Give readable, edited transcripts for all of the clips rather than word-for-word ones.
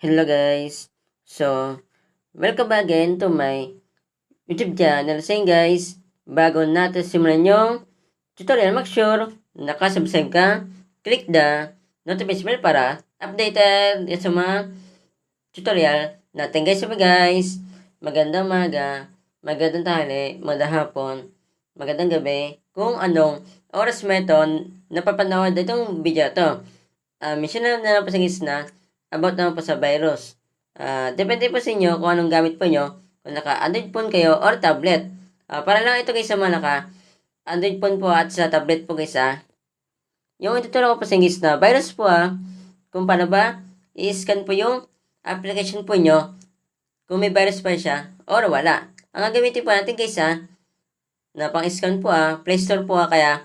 Hello guys. So, welcome back again to my YouTube channel. So yun guys, bago natin simulan yung tutorial, make sure nakasubscribe ka, click the notification bell para updated yan sa mga tutorial natin guys. So guys, magandang maga, magandang tanghali, magandang hapon, magandang gabi, kung anong oras mo ito napapanood itong video to. Minsan na po sa gitna about naman po sa virus. Depende po sa inyo kung anong gamit po nyo, kung naka-Android phone kayo or tablet. Para lang ito guys sa mga naka-Android phone po at sa tablet po guys yung ituturo ko po sa gitna, virus po kung paano ba i-scan po yung application po nyo kung may virus pa siya or wala. Ang gagamitin po natin guys na pang-scan po Play Store po kaya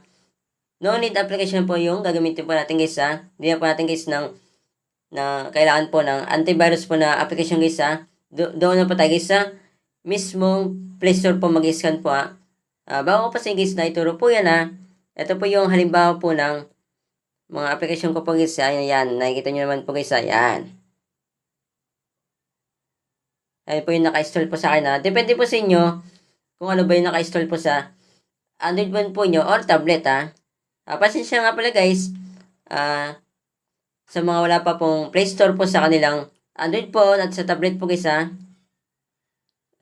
no need application po yung gagamitin po natin guys Hindi na po natin guys na kailangan po ng antivirus po na application guys doon na po tayo guys mismong Play Store po mag-scan po bago ko pa sa guys na ituro po yan ito po yung halimbawa po ng mga application ko po guys yan, nakikita nyo naman po guys yan. Ayun po yung naka-install po sa akin depende po sa inyo kung ano ba yung naka-install po sa Android phone po nyo or tablet pasensya nga pala guys, sa mga wala pa pong Play Store po sa kanilang Android phone at sa tablet po guys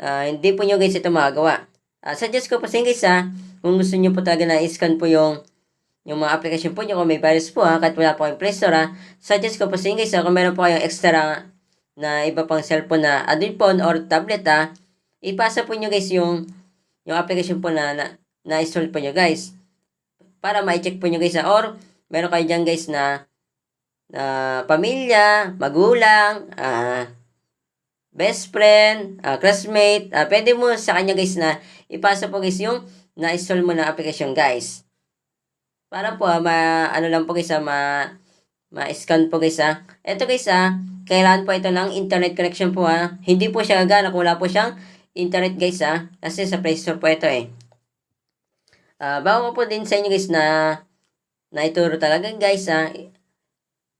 hindi po nyo guys ito magagawa. Suggest ko po sa inyo guys kung gusto nyo po talaga na i-scan po yung mga application po nyo kung may virus po kahit wala po kayong Play Store suggest ko po sa inyo guys kung meron po kayong extra na iba pang cellphone na Android phone or tablet ipasa po nyo guys yung application po na install po nyo guys para ma-check po nyo guys or meron kayo dyan guys na pamilya, magulang, best friend, classmate, pwede mo sa kanya guys na ipasa po guys yung na-install mo na application guys. Para po ano lang po guys ma-scan po guys Ito guys kailangan po ito ng internet connection po Hindi po siya gagana kung wala po siyang internet guys kasi sa Play Store po ito bago ko po din sa inyo guys na ituro talaga guys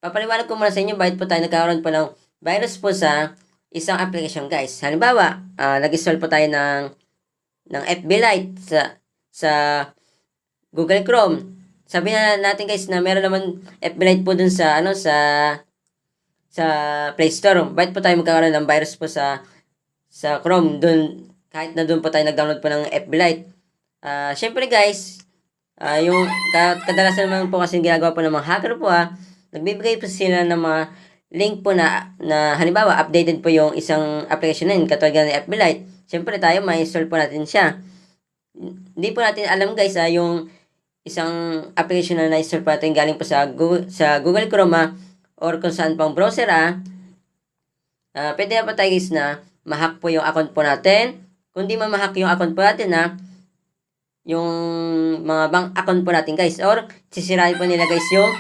papaliwanag ko muna sa inyo bakit po tayo nagkaroon po ng virus po sa isang application guys. Halimbawa, nag-install po tayo ng FB Lite sa Google Chrome. Sabi na natin guys na meron naman FB Lite po dun sa Play Store. Bakit po tayo magkakaroon ng virus po sa Chrome dun kahit na dun po tayo nag-download po ng FB Lite. Syempre guys, yung kadalasan naman po kasi ginagawa po ng mga hacker po nagbibigay po sila ng mga link po na halimbawa updated po yung isang application na yun katulad ng FB Lite. Syempre tayo ma-install po natin siya. Hindi po natin alam guys yung isang application na na-install po natin galing po sa Google Chrome or kung saan pang browser pwede na po tayo guys na ma-hack po yung account po natin. Kung di ma-hack yung account po natin yung mga bank account po natin guys or sisirain po nila guys yung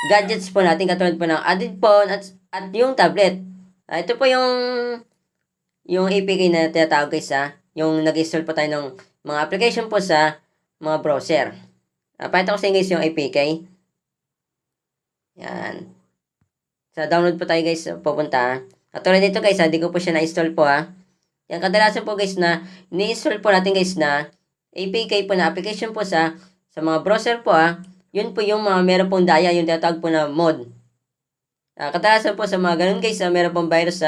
gadgets po natin katulad po ng Android phone at yung tablet. Ito po yung APK na tinatawag guys yung nag-install po tayo ng mga application po sa mga browser. Pakita ko sa inyo guys yung APK. Yan. Sa download po tayo guys pupunta. Katulad dito guys hindi ko po siya na-install po Yan kadalasan po guys na ni-install po natin guys na APK po na application po sa mga browser po yun po yung mga meron pong daya yung tinatawag po na mod. Kadalasan po sa mga ganun guys meron pong virus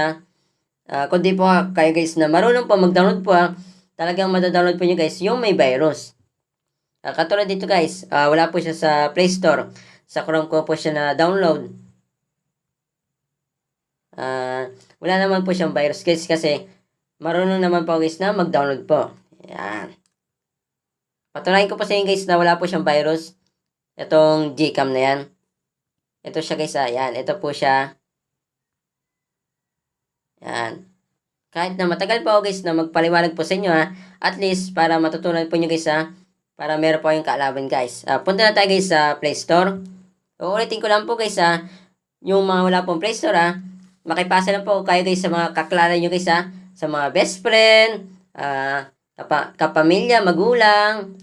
kundi po kayo guys na marunong po mag-download po talagang madadownload po nyo guys yung may virus. Katulad dito guys wala po siya sa Play Store. Sa Chrome ko po siya na download. Wala naman po siyang virus guys kasi marunong naman po guys na mag-download po. Yan. Patunayan ko po sa inyo guys na wala po siyang virus. Itong Gcam na yan. Ito siya guys yan. Ito po siya. Yan. Kahit na matagal po guys na magpaliwanag po sa inyo at least para matutunan po nyo guys para meron po yung kaalaman guys. Punta na tayo guys sa Play Store. Uulitin ko lang po guys yung mga wala pong Play Store makipasa lang po kayo guys sa mga kakilala nyo guys sa mga best friend, kapamilya, magulang,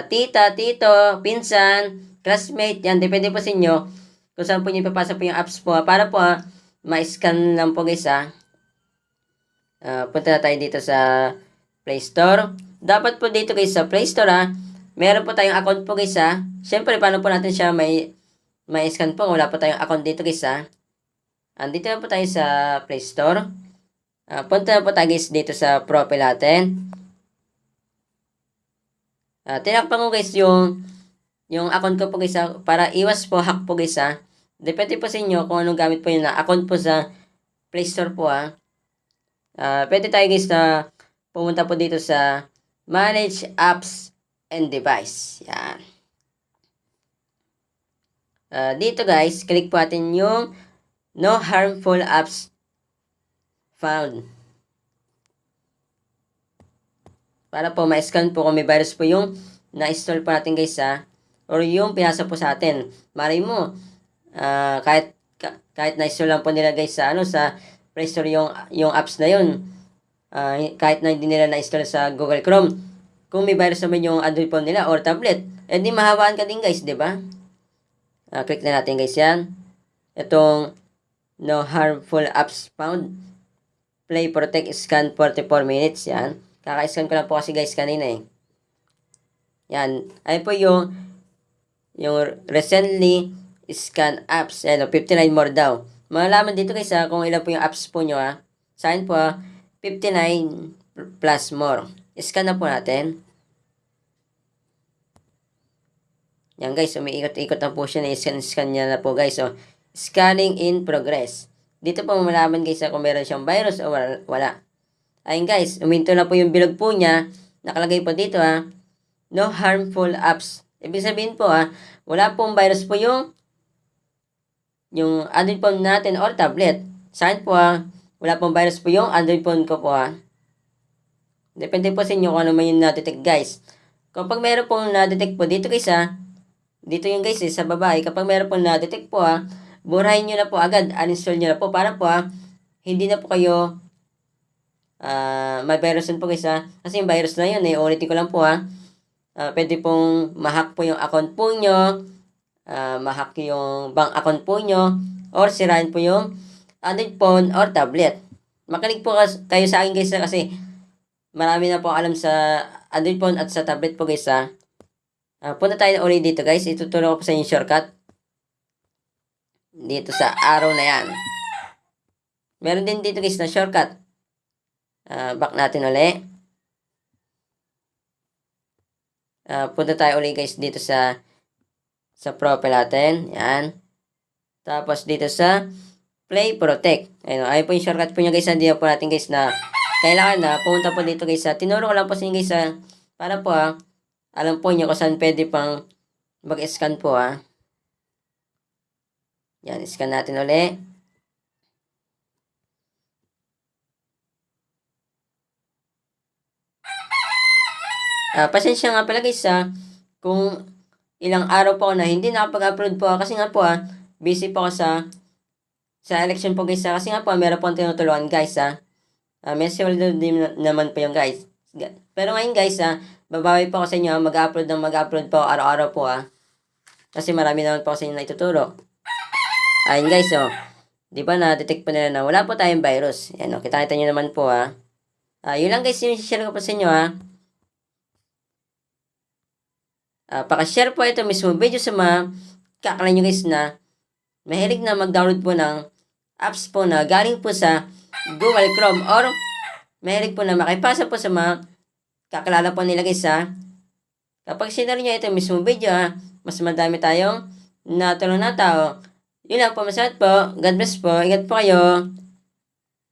tita, tito, pinsan, classmate, yan, depende po sa inyo kung saan po nyo ipapasa po yung apps po para po ma-scan lang po guys punta na tayo dito sa Play Store. Dapat po dito guys sa Play Store meron po tayong account po guys Siyempre, paano po natin siya may scan po? Wala po tayong account dito guys Andito na po tayo sa Play Store. Punta na po tayo guys dito sa profile natin. Tinakpan ko guys yung account ko po guys para iwas po hack po guys Depende po sa inyo kung anong gamit po yun na account po sa Play Store po pwede tayo guys na pumunta po dito sa Manage Apps and Device. Yan. Dito guys, click po natin yung No Harmful Apps Found. Para po ma-scan po kung may virus po yung na-install po natin guys or yung pinasa po sa atin. Malay mo, kahit na-install lang po nila guys sa Play Store yung apps na yun. Kahit na hindi nila na-install sa Google Chrome. Kung may virus naman yung Android phone nila or tablet, di mahawaan ka din guys, di ba? Click na natin guys yan. Itong No Harmful Apps Found. Play Protect Scan 44 minutes. Yan. Kaka-scan ko lang po kasi guys kanina Yan. Ayun po yung recently scan apps. Ayan 59 more daw. Malalaman dito guys kung ilan po yung apps po nyo Sa akin po 59 plus more. Scan na po natin. Yan guys, umiikot-ikot na po siya na scan niya na po guys. So, scanning in progress. Dito po malaman guys kung meron siyang virus o wala. Ayun guys, uminto na po yung bilog po niya. Nakalagay po dito No harmful apps. Ibig sabihin po wala pong virus po yung Android phone natin or tablet. Sa akin po wala pong virus po yung Android phone ko po Depende po sa inyo kung ano man yung na-detect guys. Kapag meron pong na-detect po dito guys dito yung guys sa baba kapag meron pong na-detect po burahin nyo na po agad. Uninstall nyo na po para po hindi na po kayo may virusan po guys kasi yung virus na yun ulitin ko lang po pwede pong ma-hack po yung account po nyo, ma-hack yung bank account po nyo, or sirain po yung Android phone or tablet. Makinig po kayo sa akin guys kasi marami na po alam sa Android phone at sa tablet po guys punta tayo ulit dito guys. Ituturo ko po sa inyo shortcut dito sa arrow na yan. Meron din dito guys na shortcut. Back natin ulit. Punta tayo ulit guys dito sa profile natin. Yan. Tapos dito sa Play Protect. Ayun po yung shortcut po nyo guys. Hindi po natin guys na kailangan pumunta po dito guys tinuro ko lang po sa inyo guys para po alam po nyo kung saan pwede pang mag-scan po Yan. Scan natin ulit. Pasensya nga pala guys kung ilang araw po na hindi nakapag-upload po kasi nga po busy po ako sa election po guys kasi nga po meron po tinutulungan guys may sweldo din naman po yung guys. Pero ngayon guys babawi po ako sa inyo mag-upload po araw-araw po kasi marami naman po sa inyo na ituturo. Ayun guys di ba na-detect po nila na wala po tayong virus. Yan kita-kita nyo naman po yun lang guys yung share ko po sa inyo Paka-share po ito mismo video sa mga kakala nyo guys na mahilig na mag-download po ng apps po na galing po sa Google Chrome or mahilig po na makipasa po sa mga kakilala po nila guys kapag sinare nyo ito mismo video mas madami tayong natulong na tao. Yun lang po, masalamat po. God bless po. Ingat po kayo.